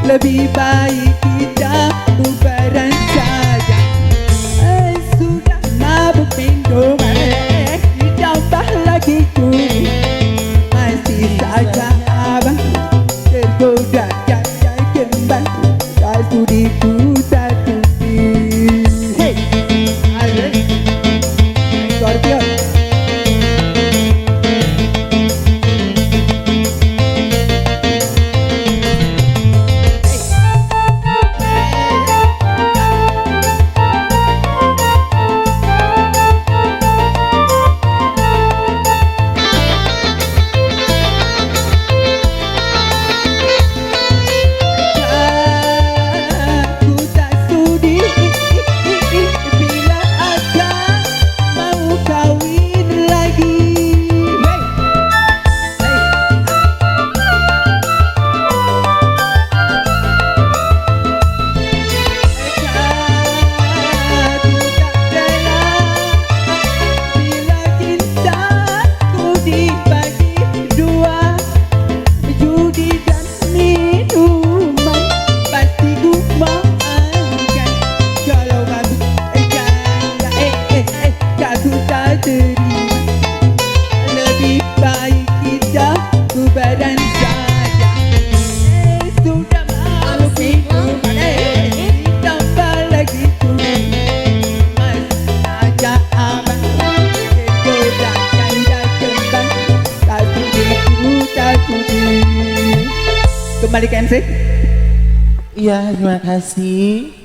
Lebih baik kita bubaran saja. Sudah mabuk minuman, ditambah lagi curi. Masih saja abang tergoda janda kembang. Tak sudi ku tak sudi. Hey, Scorpion. Lebih baik kita bubaran saja. Sudah malu minuman, ditambah lagi curi. Masih saja abang tergoda janda kembang. Tak sudi ku tak sudi. Kembali ke MC. Iya, terima kasih.